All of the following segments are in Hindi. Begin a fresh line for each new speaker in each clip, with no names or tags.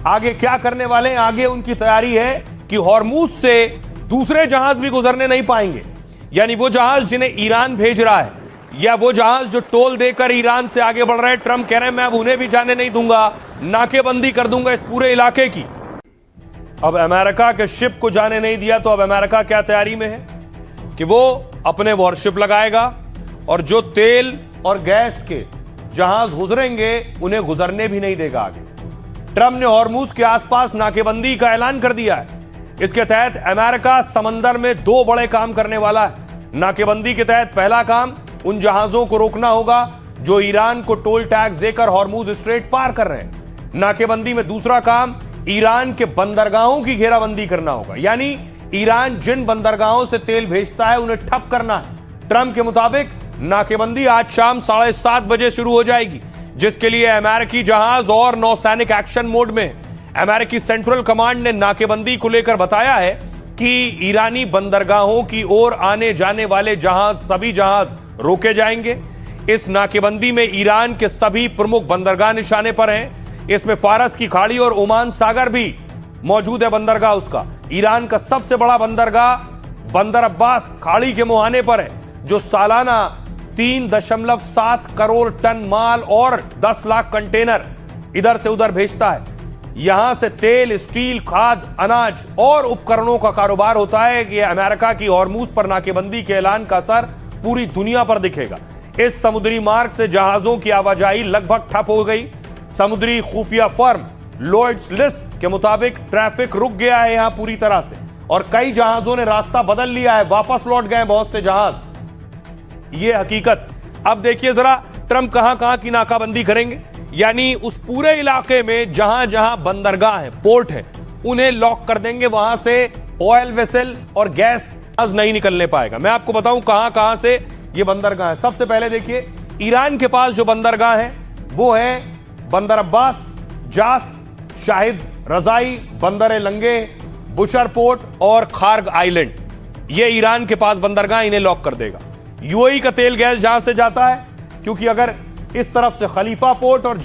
आगे क्या करने वाले हैं? आगे उनकी तैयारी है कि हॉर्मूज से दूसरे जहाज भी गुजरने नहीं पाएंगे, यानी वो जहाज जिन्हें ईरान भेज रहा है या वो जहाज जो टोल देकर ईरान से आगे बढ़ रहे हैं, ट्रंप कह रहे हैं मैं अब उन्हें भी जाने नहीं दूंगा, नाकेबंदी कर दूंगा इस पूरे इलाके की। अब अमेरिका के शिप को जाने नहीं दिया तो अब अमेरिका क्या तैयारी में है कि वो अपने वॉरशिप लगाएगा और जो तेल और गैस के जहाज गुजरेंगे उन्हें गुजरने भी नहीं देगा आगे। ट्रंप ने हॉर्मूज के आसपास नाकेबंदी का ऐलान कर दिया है। इसके तहत अमेरिका समंदर में 2 बड़े काम करने वाला है। नाकेबंदी के तहत पहला काम उन जहाजों को रोकना होगा जो ईरान को टोल टैक्स देकर हॉर्मूज स्ट्रेट पार कर रहे हैं। नाकेबंदी में दूसरा काम ईरान के बंदरगाहों की घेराबंदी करना होगा, यानी ईरान जिन बंदरगाहों से तेल भेजता है उन्हें ठप करना है। ट्रंप के मुताबिक नाकेबंदी आज शाम 7:30 बजे शुरू हो जाएगी, जिसके लिए अमेरिकी जहाज और नौसैनिक एक्शन मोड में। अमेरिकी सेंट्रल कमांड ने नाकेबंदी को लेकर बताया है कि ईरानी बंदरगाहों की ओर आने जाने वाले सभी जहाज रोके जाएंगे। इस नाकेबंदी में ईरान के सभी प्रमुख बंदरगाह निशाने पर हैं। इसमें फारस की खाड़ी और ओमान सागर भी मौजूद है बंदरगाह उसका। ईरान का सबसे बड़ा बंदरगाह बंदर अब्बास खाड़ी के मुहाने पर है, जो सालाना 3.7 करोड़ टन माल और 10 लाख कंटेनर इधर से उधर भेजता है। यहां से तेल, स्टील, खाद, अनाज और उपकरणों का कारोबार होता है। कि अमेरिका की हॉर्मूज पर नाकेबंदी के ऐलान का असर पूरी दुनिया पर दिखेगा। इस समुद्री मार्ग से जहाजों की आवाजाही लगभग ठप हो गई। समुद्री खुफिया फर्म लॉयड्स लिस्ट के मुताबिक ट्रैफिक रुक गया है यहां पूरी तरह से और कई जहाजों ने रास्ता बदल लिया है, वापस लौट गए बहुत से जहाज। यह हकीकत। अब देखिए जरा ट्रंप कहां कहां की नाकाबंदी करेंगे, यानी उस पूरे इलाके में जहां जहां बंदरगाह है, पोर्ट है, उन्हें लॉक कर देंगे। वहां से ऑयल वेसल और गैस नहीं निकलने पाएगा। मैं आपको बताऊं कहां कहां से ये बंदरगाह है। सबसे पहले देखिए ईरान के पास जो बंदरगाह है वो है बंदर अब्बास, जास, शाहिद रजाई, बंदर लंगे, बुशर पोर्ट और खार्ग आइलैंड। ये ईरान के पास बंदरगाह इन्हें लॉक कर देगा। यूएई का तेल गैस जहां से जाता है, क्योंकि अगर इस तरफ से खलीफा पोर्ट और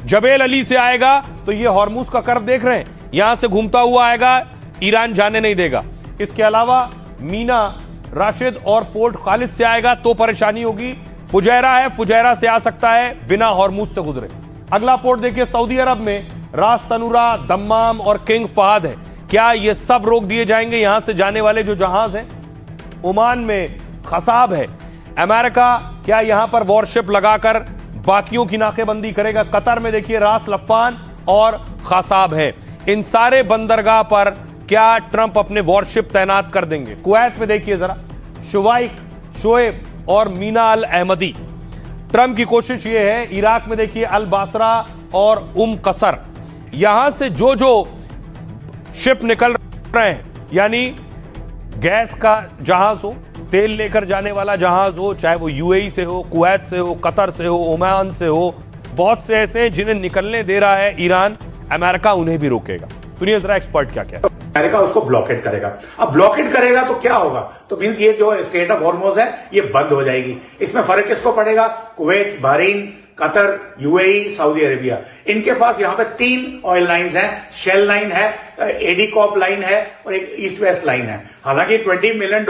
जबेल अली से आएगा तो ये हॉर्मूज का कर्व देख रहे हैं, यहां से घूमता हुआ आएगा, ईरान जाने नहीं देगा। इसके अलावा मीना, राशिद और पोर्ट खालिद से आएगा तो परेशानी होगी। फुजैरा है, फुजैरा से आ सकता है बिना हॉर्मूज से गुजरे। अगला पोर्ट देखिए सऊदी अरब में रास तनूरा, दम्माम और किंग फहद है। क्या ये सब रोक दिए जाएंगे यहां से जाने वाले जो जहाज हैं? ओमान में खसाब है। अमेरिका क्या यहां पर वॉरशिप लगाकर बाकियों की नाकेबंदी करेगा? कतर में देखिए रास लफान और खसाब है। इन सारे बंदरगाह पर क्या ट्रंप अपने वॉरशिप तैनात कर देंगे? कुवैत में देखिए जरा शुवाइक, शोएब और मीना अल अहमदी। ट्रंप की कोशिश यह है। इराक में देखिए अल बासरा और कसर। यहां से जो शिप निकल रहे हैं, यानी गैस का जहाज हो, तेल लेकर जाने वाला जहाज हो, चाहे वो यूएई से हो, कुवैत से हो, कतर से हो, ओमान से हो, बहुत से ऐसे जिन्हें निकलने दे रहा है ईरान, अमेरिका उन्हें भी रोकेगा। सुनिए जरा एक्सपर्ट क्या कहते हैं।
अमेरिका उसको ब्लॉकेट करेगा। अब ब्लॉकेट करेगा तो क्या होगा? तो मींस ये जो स्टेट ऑफ हॉर्मोज है ये बंद हो जाएगी। इसमें फर्क किसको पड़ेगा? Kuwait, Bahrain, Qatar, UAE, Saudi Arabia. इनके पास यहां पे 3 ऑयल लाइंस हैं। शेल लाइन है, एडीकॉप लाइन है और एक ईस्ट वेस्ट लाइन है। हालांकि $20 मिलियन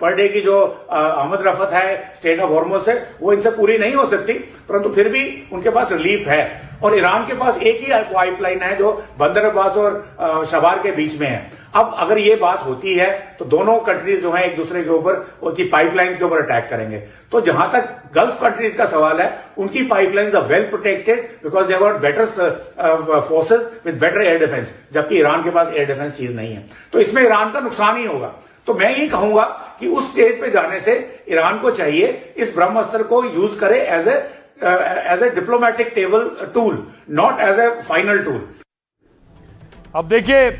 पर डे की जो आमद रफत है स्टेट ऑफ हॉर्मोज से, वो इनसे पूरी नहीं हो सकती, परंतु फिर भी उनके पास रिलीफ है। और ईरान के पास एक ही पाइपलाइन है जो बंदर अब्बास और शबार के बीच में है। अब अगर ये बात होती है तो दोनों कंट्रीज जो है एक दूसरे के ऊपर उनकी पाइपलाइंस के ऊपर अटैक करेंगे। तो जहां तक गल्फ कंट्रीज का सवाल है, उनकी pipelines are well protected because they got better forces with better air defence, जबकि ईरान के पास एयर डिफेंस चीज नहीं है। तो इसमें ईरान का नुकसान ही होगा। तो मैं ये कहूंगा कि उस स्टेज पे जाने से ईरान को चाहिए इस ब्रह्मास्त्र को यूज करे as a diplomatic table tool, not as a final tool.
अब देखिए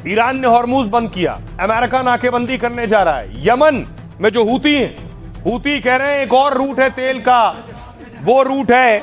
ईरान ने हॉर्मूज बंद किया, अमेरिका नाकेबंदी करने जा रहा है। यमन में जो हूती हैं, हूती कह रहे हैं एक और रूट है तेल का, वो रूट है,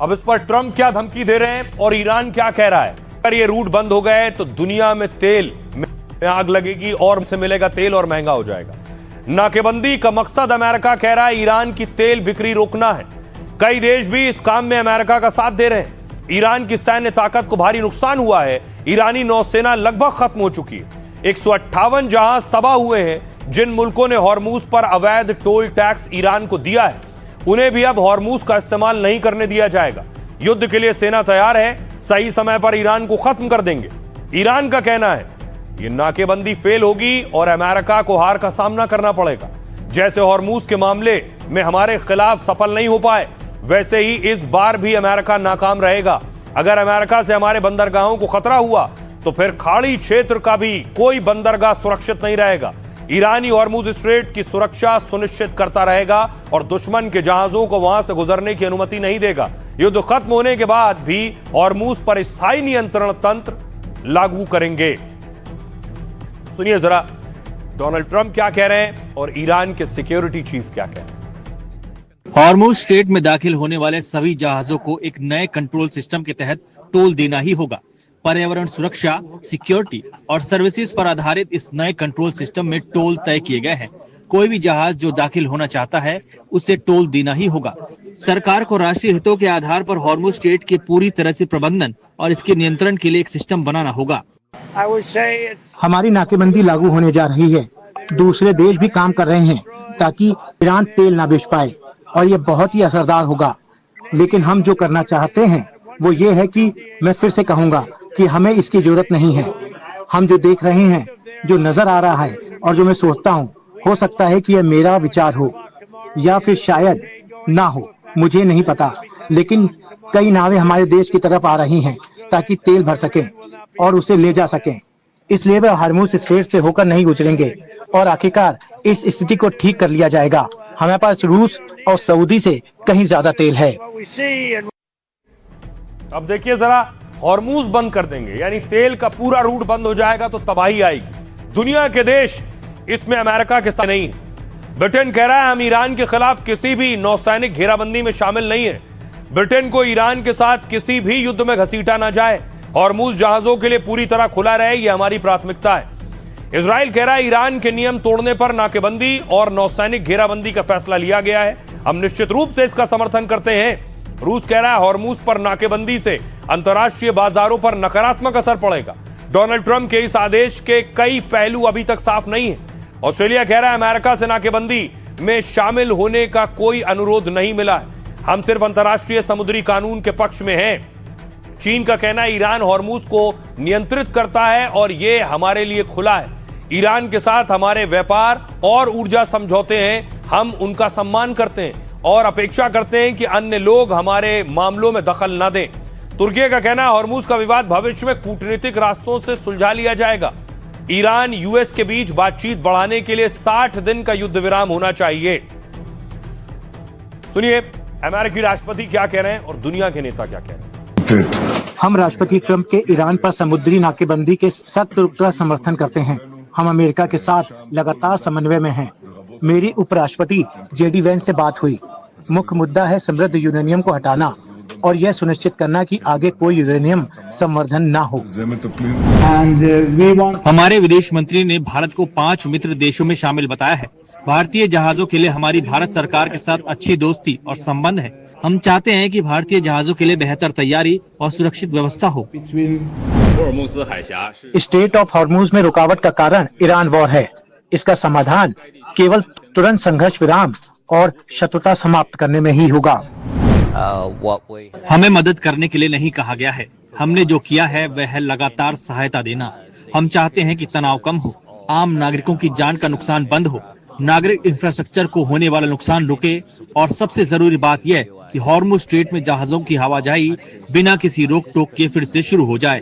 अब इस पर ट्रंप क्या धमकी दे रहे हैं और ईरान क्या कह रहा है? अगर ये रूट बंद हो गए तो दुनिया में तेल में आग लगेगी और से मिलेगा तेल और महंगा हो जाएगा। नाकेबंदी का मकसद अमेरिका कह रहा है ईरान की तेल बिक्री रोकना है। कई देश भी इस काम में अमेरिका का साथ दे रहे हैं। ईरान की सैन्य ताकत को भारी नुकसान हुआ है। ईरानी नौसेना लगभग खत्म हो चुकी है। 158 जहाज तबाह हुए हैं। जिन मुल्कों ने हॉर्मूज पर अवैध टोल टैक्स ईरान को दिया है उन्हें भी अब हॉर्मूज का इस्तेमाल नहीं करने दिया जाएगा। युद्ध के लिए सेना तैयार है। सही समय पर ईरान को खत्म कर देंगे। ईरान का कहना है ये नाकेबंदी फेल होगी और अमेरिका को हार का सामना करना पड़ेगा। जैसे हॉर्मूज के मामले में हमारे खिलाफ सफल नहीं हो पाए वैसे ही इस बार भी अमेरिका नाकाम रहेगा। अगर अमेरिका से हमारे बंदरगाहों को खतरा हुआ तो फिर खाड़ी क्षेत्र का भी कोई बंदरगाह सुरक्षित नहीं रहेगा। ईरानी हॉर्मूज स्ट्रेट की सुरक्षा सुनिश्चित करता रहेगा और दुश्मन के जहाजों को वहां से गुजरने की अनुमति नहीं देगा। युद्ध खत्म होने के बाद भी हॉर्मूज पर स्थायी नियंत्रण तंत्र लागू करेंगे। सुनिए जरा डोनाल्ड ट्रंप क्या कह रहे हैं और ईरान के सिक्योरिटी चीफ क्या कह रहे हैं।
हॉर्मूज स्ट्रेट में दाखिल होने वाले सभी जहाजों को एक नए कंट्रोल सिस्टम के तहत टोल देना ही होगा। पर्यावरण सुरक्षा, सिक्योरिटी और सर्विसेज पर आधारित इस नए कंट्रोल सिस्टम में टोल तय किए गए हैं। कोई भी जहाज जो दाखिल होना चाहता है उसे टोल देना ही होगा। सरकार को राष्ट्रीय हितों के आधार पर हॉर्मूज स्ट्रेट के पूरी तरह से प्रबंधन और इसके नियंत्रण के लिए एक सिस्टम बनाना होगा।
हमारी नाकेबंदी लागू होने जा रही है। दूसरे देश भी काम कर रहे हैं ताकि ईरान तेल ना बेच पाए और ये बहुत ही असरदार होगा। लेकिन हम जो करना चाहते हैं वो ये है कि मैं फिर से कहूंगा कि हमें इसकी जरूरत नहीं है। हम जो देख रहे हैं, जो नजर आ रहा है और जो मैं सोचता हूँ, हो सकता है कि यह मेरा विचार हो या फिर शायद ना हो, मुझे नहीं पता। लेकिन कई नावें हमारे देश की तरफ आ रही हैं ताकि तेल भर सकें और उसे ले जा सकें। इसलिए वे हॉर्मूज स्ट्रेट से होकर नहीं गुजरेंगे और आखिरकार इस स्थिति को ठीक कर लिया जाएगा। हमारे पास रूस और सऊदी से कहीं ज्यादा तेल है।
अब देखिए जरा हॉर्मूज बंद कर देंगे यानी तेल का पूरा रूट बंद हो जाएगा तो तबाही आएगी। दुनिया के देश इसमें अमेरिका के साथ नहीं है। ब्रिटेन कह रहा है हम ईरान के खिलाफ किसी भी नौसैनिक घेराबंदी में शामिल नहीं है। ब्रिटेन को ईरान के साथ किसी भी युद्ध में घसीटा ना जाए। हॉर्मूज जहाजों के लिए पूरी तरह खुला रहे, यह हमारी प्राथमिकता है। इजराइल कह रहा है ईरान के नियम तोड़ने पर नाकेबंदी और नौसैनिक घेराबंदी का फैसला लिया गया है। हम निश्चित रूप से इसका समर्थन करते हैं। रूस कह रहा है हॉर्मूज पर नाकेबंदी से अंतर्राष्ट्रीय बाजारों पर नकारात्मक असर पड़ेगा। डोनाल्ड ट्रंप के इस आदेश के कई पहलू अभी तक साफ नहीं है। ऑस्ट्रेलिया कह रहा है अमेरिका से नाकेबंदी में शामिल होने का कोई अनुरोध नहीं मिला है। हम सिर्फ अंतर्राष्ट्रीय समुद्री कानून के पक्ष में हैं। चीन का कहना है ईरान हॉर्मूज को नियंत्रित करता है और यह हमारे लिए खुला है। ईरान के साथ हमारे व्यापार और ऊर्जा समझौते हैं। हम उनका सम्मान करते हैं और अपेक्षा करते हैं कि अन्य लोग हमारे मामलों में दखल न दें। तुर्की का कहना है हॉर्मूज का विवाद भविष्य में कूटनीतिक रास्तों से सुलझा लिया जाएगा। ईरान यूएस के बीच बातचीत बढ़ाने के लिए 60 दिन का युद्ध विराम होना चाहिए। सुनिए अमेरिकी राष्ट्रपति क्या कह रहे हैं और दुनिया के नेता क्या कह रहे हैं।
हम राष्ट्रपति ट्रंप के ईरान पर समुद्री नाकेबंदी के सख्त रूप का समर्थन करते हैं। हम अमेरिका के साथ लगातार समन्वय में हैं। मेरी उपराष्ट्रपति जेडी वेंस से बात हुई। मुख्य मुद्दा है समृद्ध यूरेनियम को हटाना और यह सुनिश्चित करना कि आगे कोई यूरेनियम संवर्धन ना हो।
हमारे विदेश मंत्री ने भारत को 5 मित्र देशों में शामिल बताया है। भारतीय जहाजों के लिए हमारी भारत सरकार के साथ अच्छी दोस्ती और संबंध है। हम चाहते हैं कि भारतीय जहाजों के लिए बेहतर तैयारी और सुरक्षित व्यवस्था हो।
स्टेट ऑफ हॉर्मूज में रुकावट का कारण ईरान वॉर है। इसका समाधान केवल तुरंत संघर्ष विराम और शत्रुता समाप्त करने में ही होगा।
हमें मदद करने के लिए नहीं कहा गया है। हमने जो किया है वह है लगातार सहायता देना। हम चाहते हैं कि तनाव कम हो, आम नागरिकों की जान का नुकसान बंद हो, नागरिक इंफ्रास्ट्रक्चर को होने वाला नुकसान रुके और सबसे जरूरी बात यह कि हॉर्मूज स्ट्रेट में जहाजों की आवाजाही बिना किसी रोक टोक के फिर से शुरू हो जाए।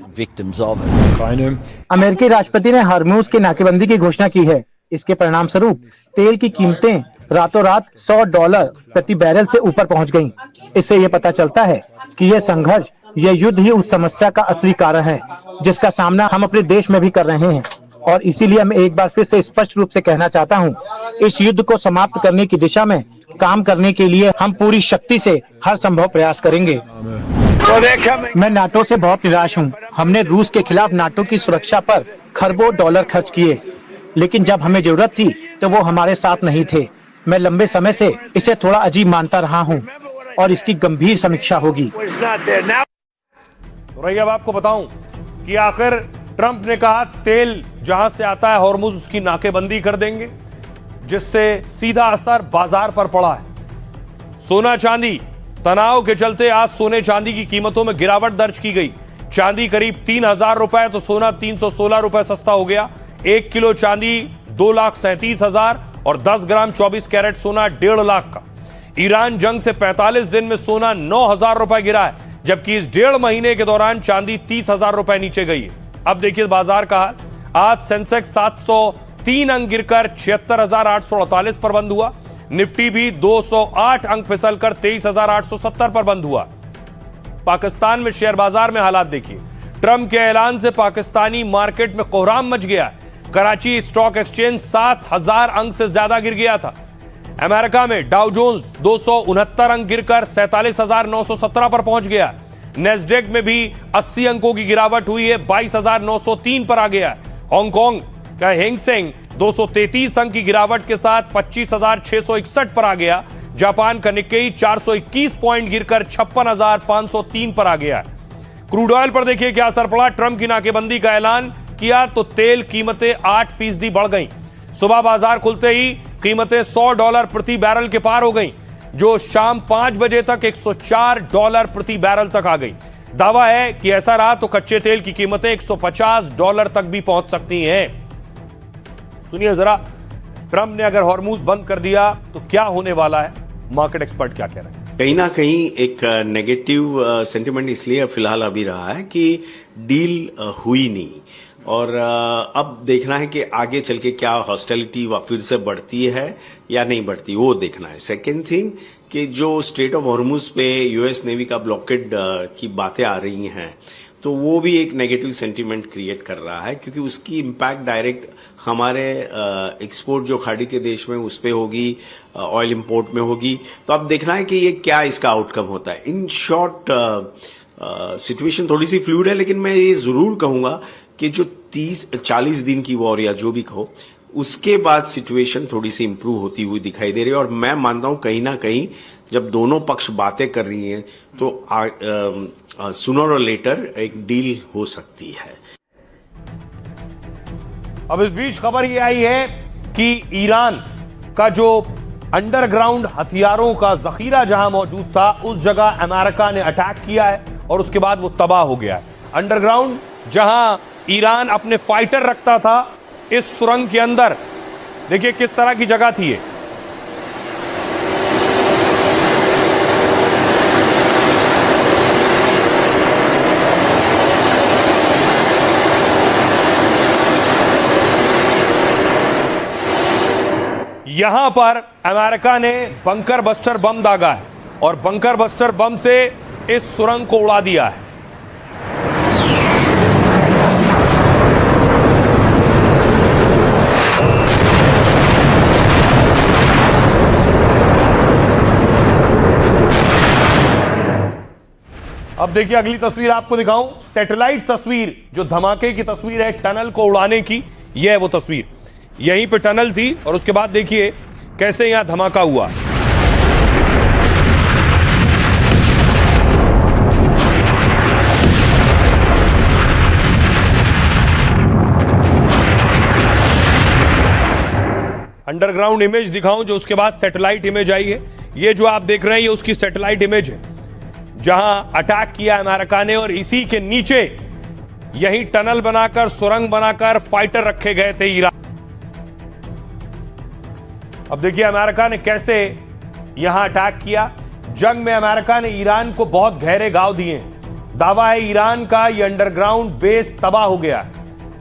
अमेरिकी राष्ट्रपति ने हॉर्मूज की नाकेबंदी की घोषणा की है। इसके परिणाम स्वरूप तेल की कीमतें रातों रात $100 प्रति बैरल से ऊपर पहुंच गईं। इससे ये पता चलता है कि यह संघर्ष, यह युद्ध ही उस समस्या का असली कारण है जिसका सामना हम अपने देश में भी कर रहे हैं। और इसीलिए मैं एक बार फिर से स्पष्ट रूप से कहना चाहता हूं, इस युद्ध को समाप्त करने की दिशा में काम करने के लिए हम पूरी शक्ति से हर संभव प्रयास करेंगे। मैं नाटो से बहुत निराश हूं। हमने रूस के खिलाफ नाटो की सुरक्षा पर खरबों डॉलर खर्च किए, लेकिन जब हमें जरूरत थी तो वो हमारे साथ नहीं थे। मैं लंबे समय से इसे थोड़ा अजीब मानता रहा हूं और इसकी गंभीर समीक्षा होगी।
तो रही अब आपको बताऊं कि आखिर ट्रंप ने कहा तेल जहां से आता है हॉर्मुज उसकी नाकेबंदी कर देंगे, जिससे सीधा असर बाजार पर पड़ा है। सोना चांदी तनाव के चलते आज सोने चांदी की कीमतों में गिरावट दर्ज की गई। चांदी करीब 3,000 रुपए तो सोना 316 रुपए सस्ता हो गया। 1 किलो चांदी 2,37,000 और 10 ग्राम 24 कैरेट सोना 1.5 लाख का। ईरान जंग से 45 दिन में सोना 9,000 रुपए गिरा है, जबकि इस 1.5 महीने के दौरान चांदी 30,000 रुपए नीचे गई है। अब देखिए बाजार का हाल। आज सेंसेक्स 703 अंक गिरकर 76,848 पर बंद हुआ। निफ्टी भी 208 अंक फिसलकर 23,870 पर बंद हुआ। पाकिस्तान में शेयर बाजार में हालात देखिए। ट्रंप के ऐलान से पाकिस्तानी मार्केट में कोहराम मच गया। कराची स्टॉक एक्सचेंज 7,000 अंक से ज्यादा गिर गया था। अमेरिका में डाउ जोन्स 269 अंक गिरकर 47,917 पर पहुंच गया। नेस्डेक में भी 80 अंकों की गिरावट हुई है, 22,903 पर आ गया। हांगकांग का हैंगसेंग 233 अंक की गिरावट के साथ 25,661 पर आ गया। जापान का निक्केई 421 पॉइंट गिरकर 56,503 पर आ गया। क्रूड ऑयल पर देखिए क्या असर पड़ा। ट्रंप की नाकेबंदी का ऐलान किया तो तेल कीमतें 8% बढ़ गईं। सुबह बाजार खुलते ही कीमतें $100 प्रति बैरल के पार हो गईं, जो शाम 5 बजे तक $104 प्रति बैरल तक आ गई। दावा है कि ऐसा रहा तो कच्चे तेल की कीमतें $150 तक भी पहुंच सकती हैं। सुनिए जरा, ट्रंप ने अगर हॉर्मुज बंद कर दिया तो क्या होने वाला है, मार्केट एक्सपर्ट क्या कह रहे हैं।
कहीं ना कहीं एक नेगेटिव सेंटिमेंट इसलिए फिलहाल अभी रहा है कि डील हुई नहीं, और अब देखना है कि आगे चल के क्या हॉस्टिलिटी फिर से बढ़ती है या नहीं बढ़ती, वो देखना है। सेकेंड थिंग कि जो स्ट्रेट ऑफ हॉर्मुज पे यूएस नेवी का ब्लॉकेड की बातें आ रही हैं, तो वो भी एक नेगेटिव सेंटीमेंट क्रिएट कर रहा है, क्योंकि उसकी इम्पैक्ट डायरेक्ट हमारे एक्सपोर्ट जो खाड़ी के देश में उस पे होगी, ऑयल इंपोर्ट में होगी। तो अब देखना है कि ये क्या इसका आउटकम होता है। इन शॉर्ट सिचुएशन थोड़ी सी फ्लूइड है, लेकिन मैं ये जरूर कहूंगा कि जो 30-40 दिन की वॉर या जो भी कहो, उसके बाद सिचुएशन थोड़ी सी इंप्रूव होती हुई दिखाई दे रही है। और मैं मानता हूं कहीं ना कहीं जब दोनों पक्ष बातें कर रही हैं तो सूनर और लेटर एक डील हो सकती है।
अब इस बीच खबर यह आई है कि ईरान का जो अंडरग्राउंड हथियारों का जखीरा जहां मौजूद था, उस जगह अमेरिका ने अटैक किया है और उसके बाद वो तबाह हो गया है। अंडरग्राउंड जहां ईरान अपने फाइटर रखता था, इस सुरंग के अंदर देखिए किस तरह की जगह थी ये। यहां पर अमेरिका ने बंकर बस्टर बम दागा है और बंकर बस्टर बम से इस सुरंग को उड़ा दिया है। अब देखिए अगली तस्वीर आपको दिखाऊं, सैटेलाइट तस्वीर, जो धमाके की तस्वीर है टनल को उड़ाने की। यह है वो तस्वीर, यहीं पे टनल थी और उसके बाद देखिए कैसे यहां धमाका हुआ। अंडरग्राउंड इमेज दिखाऊं जो उसके बाद सैटेलाइट इमेज आई है। ये जो आप देख रहे हैं ये उसकी सैटेलाइट इमेज है जहां अटैक किया अमेरिका ने, और इसी के नीचे यही टनल बनाकर, सुरंग बनाकर फाइटर रखे गए थे ईरान। अब देखिए अमेरिका ने कैसे यहां अटैक किया। जंग में अमेरिका ने ईरान को बहुत गहरे घाव दिए। दावा है ईरान का यह अंडरग्राउंड बेस तबाह हो गया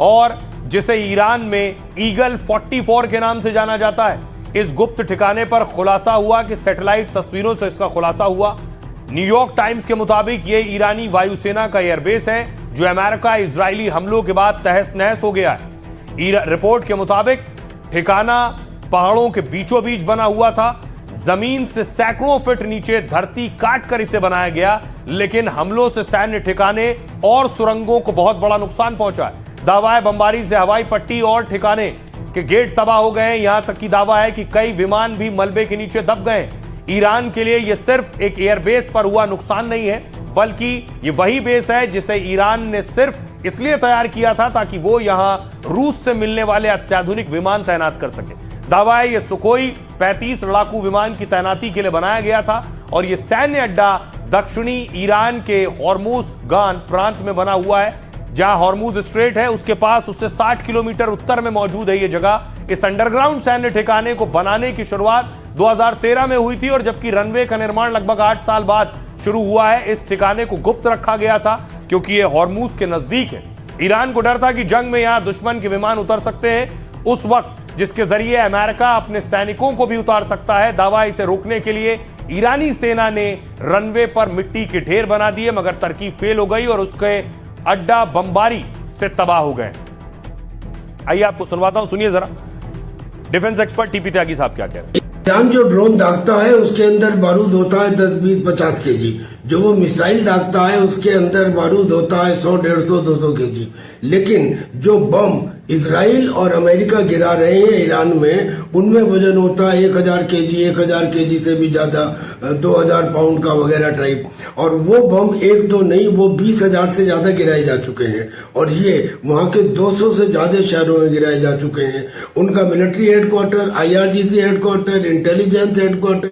और जिसे ईरान में ईगल 44 के नाम से जाना जाता है, इस गुप्त ठिकाने पर खुलासा हुआ कि सैटेलाइट तस्वीरों से इसका खुलासा हुआ। न्यूयॉर्क टाइम्स के मुताबिक यह ईरानी वायुसेना का एयरबेस है जो अमेरिका इजरायली हमलों के बाद तहस नहस हो गया है। रिपोर्ट के मुताबिक ठिकाना पहाड़ों के बीचों बीच बना हुआ था। जमीन से सैकड़ों फीट नीचे धरती काट कर इसे बनाया गया, लेकिन हमलों से सैन्य ठिकाने और सुरंगों को बहुत बड़ा नुकसान पहुंचा है। दावा है बमबारी से हवाई पट्टी और ठिकाने के गेट तबाह हो गए। यहां तक की दावा है कि कई विमान भी मलबे के नीचे दब गए। ईरान के लिए यह सिर्फ एक एयरबेस पर हुआ नुकसान नहीं है, बल्कि यह वही बेस है जिसे ईरान ने सिर्फ इसलिए तैयार किया था ताकि वो यहां रूस से मिलने वाले अत्याधुनिक विमान तैनात कर सके। दावा है यह सुखोई 35 लड़ाकू विमान की तैनाती के लिए बनाया गया था और यह सैन्य अड्डा दक्षिणी ईरान के हॉर्मुज गान प्रांत में बना हुआ है, जहां हॉर्मुज स्ट्रेट है उसके पास उससे 60 किलोमीटर उत्तर में मौजूद है यह जगह। इस अंडरग्राउंड सैन्य ठिकाने को बनाने की शुरुआत 2013 में हुई थी और जबकि रनवे का निर्माण लगभग 8 साल बाद शुरू हुआ है। इस ठिकाने को गुप्त रखा गया था क्योंकि यह हॉर्मुज के नजदीक है। ईरान को डर था कि जंग में यहां दुश्मन के विमान उतर सकते हैं उस वक्त, जिसके जरिए अमेरिका अपने सैनिकों को भी उतार सकता है। दावा इसे रोकने के लिए ईरानी सेना ने रनवे पर मिट्टी के ढेर बना दिए, मगर तरकीब फेल हो गई और उसके अड्डा बमबारी से तबाह हो गए। आइए आपको सुनवाता हूं, सुनिए जरा डिफेंस एक्सपर्ट टीपी त्यागी साहब क्या कह रहे हैं।
ईरान जो ड्रोन दागता है उसके अंदर बारूद होता है 10, 20, 50 केजी। जो वो मिसाइल दागता है उसके अंदर बारूद होता है 100, 150, 200 केजी। लेकिन जो बम इजराइल और अमेरिका गिरा रहे हैं ईरान में, उनमें वजन होता है 1000 केजी, 1000 केजी से भी ज्यादा, 2000 पाउंड का वगैरह टाइप। और वो बम 1-2 नहीं, वो 20,000 से ज्यादा गिराए जा चुके हैं और ये वहां के 200 से ज्यादा शहरों में गिराए जा चुके हैं। उनका military headquarter, IRGC headquarter, intelligence headquarter